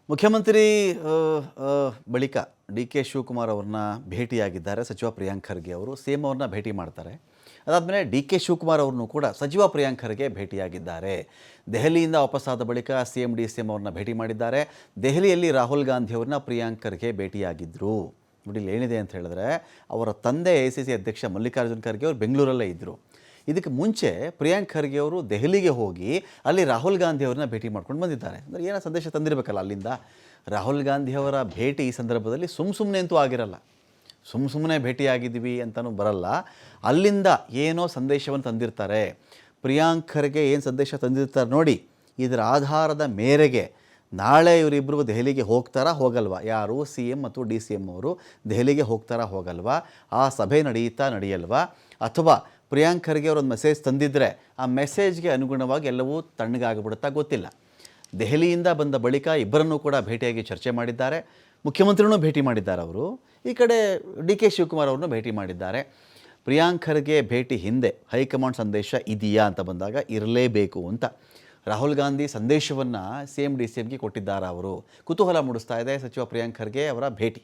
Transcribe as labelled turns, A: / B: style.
A: ಮುಖ್ಯಮಂತ್ರಿ ಬಳಿಕ D K Shivakumar ಅವ್ರನ್ನ ಭೇಟಿಯಾಗಿದ್ದಾರೆ ಸಚಿವ ಪ್ರಿಯಾಂಕ್ ಖರ್ಗೆ ಅವರು. ಸಿಎಂ ಅವ್ರನ್ನ ಭೇಟಿ ಮಾಡ್ತಾರೆ. ಅದಾದಮೇಲೆ ಡಿ ಕೆ ಶಿವಕುಮಾರ್ ಅವ್ರನ್ನೂ ಕೂಡ ಸಚಿವ ಪ್ರಿಯಾಂಕ್ ಖರ್ಗೆ ಭೇಟಿಯಾಗಿದ್ದಾರೆ. ದೆಹಲಿಯಿಂದ ವಾಪಸ್ಸಾದ ಬಳಿಕ CM DCM ಅವ್ರನ್ನ ಭೇಟಿ ಮಾಡಿದ್ದಾರೆ. ದೆಹಲಿಯಲ್ಲಿ ರಾಹುಲ್ ಗಾಂಧಿ ಅವ್ರನ್ನ ಪ್ರಿಯಾಂಕ್ ಖರ್ಗೆ ಭೇಟಿಯಾಗಿದ್ದರು. ನೋಡಿ ಇಲ್ಲಿ ಏನಿದೆ ಅಂತ ಹೇಳಿದ್ರೆ, ಅವರ ತಂದೆ AICC ಅಧ್ಯಕ್ಷ ಮಲ್ಲಿಕಾರ್ಜುನ್ ಖರ್ಗೆ ಅವರು ಬೆಂಗಳೂರಲ್ಲೇ ಇದ್ದರು. ಇದಕ್ಕೆ ಮುಂಚೆ ಪ್ರಿಯಾಂಕ್ ಖರ್ಗೆ ಅವರು ದೆಹಲಿಗೆ ಹೋಗಿ ಅಲ್ಲಿ ರಾಹುಲ್ ಗಾಂಧಿ ಅವ್ರನ್ನ ಭೇಟಿ ಮಾಡ್ಕೊಂಡು ಬಂದಿದ್ದಾರೆ. ಅಂದರೆ ಏನೋ ಸಂದೇಶ ತಂದಿರಬೇಕಲ್ಲ ಅಲ್ಲಿಂದ. ರಾಹುಲ್ ಗಾಂಧಿ ಅವರ ಭೇಟಿ ಈ ಸಂದರ್ಭದಲ್ಲಿ ಸುಮ್ಮನೆ ಅಂತೂ ಆಗಿರಲ್ಲ. ಸುಮ್ಮನೆ ಭೇಟಿಯಾಗಿದ್ದೀವಿ ಅಂತಲೂ ಬರಲ್ಲ. ಅಲ್ಲಿಂದ ಏನೋ ಸಂದೇಶವನ್ನು ತಂದಿರ್ತಾರೆ. ಪ್ರಿಯಾಂಕ್ ಖರ್ಗೆ ಏನು ಸಂದೇಶ ತಂದಿರ್ತಾರೆ ನೋಡಿ, ಇದರ ಆಧಾರದ ಮೇರೆಗೆ ನಾಳೆ ಇವರಿಬ್ಬರು ದೆಹಲಿಗೆ ಹೋಗ್ತಾರಾ ಹೋಗಲ್ವಾ? ಯಾರು CM ಮತ್ತು DCM ಅವರು ದೆಹಲಿಗೆ ಹೋಗ್ತಾರಾ ಹೋಗಲ್ವಾ? ಆ ಸಭೆ ನಡೆಯಲ್ವಾ? ಅಥವಾ ಪ್ರಿಯಾಂಕ್ ಖರ್ಗೆ ಅವರು ಒಂದು ಮೆಸೇಜ್ ತಂದಿದ್ದರೆ ಆ ಮೆಸೇಜ್ಗೆ ಅನುಗುಣವಾಗಿ ಎಲ್ಲವೂ ತಣ್ಣಗಾಗ್ಬಿಡುತ್ತಾ ಗೊತ್ತಿಲ್ಲ. ದೆಹಲಿಯಿಂದ ಬಂದ ಬಳಿಕ ಇಬ್ಬರನ್ನೂ ಕೂಡ ಭೇಟಿಯಾಗಿ ಚರ್ಚೆ ಮಾಡಿದ್ದಾರೆ. ಮುಖ್ಯಮಂತ್ರಿನೂ ಭೇಟಿ ಮಾಡಿದ್ದಾರೆ ಅವರು. ಈ ಕಡೆ DK ಶಿವಕುಮಾರ್ ಅವ್ರನ್ನೂ ಭೇಟಿ ಮಾಡಿದ್ದಾರೆ. ಪ್ರಿಯಾಂಕ್ ಖರ್ಗೆ ಭೇಟಿ ಹಿಂದೆ ಹೈಕಮಾಂಡ್ ಸಂದೇಶ ಇದೆಯಾ ಅಂತ ಬಂದಾಗ ಇರಲೇಬೇಕು ಅಂತ ರಾಹುಲ್ ಗಾಂಧಿ ಸಂದೇಶವನ್ನು CM DCMಗೆ ಕೊಟ್ಟಿದ್ದಾರೆ. ಅವರು ಕುತೂಹಲ ಮೂಡಿಸ್ತಾ ಇದೆ ಸಚಿವ ಪ್ರಿಯಾಂಕ್ ಖರ್ಗೆ ಅವರ ಭೇಟಿ.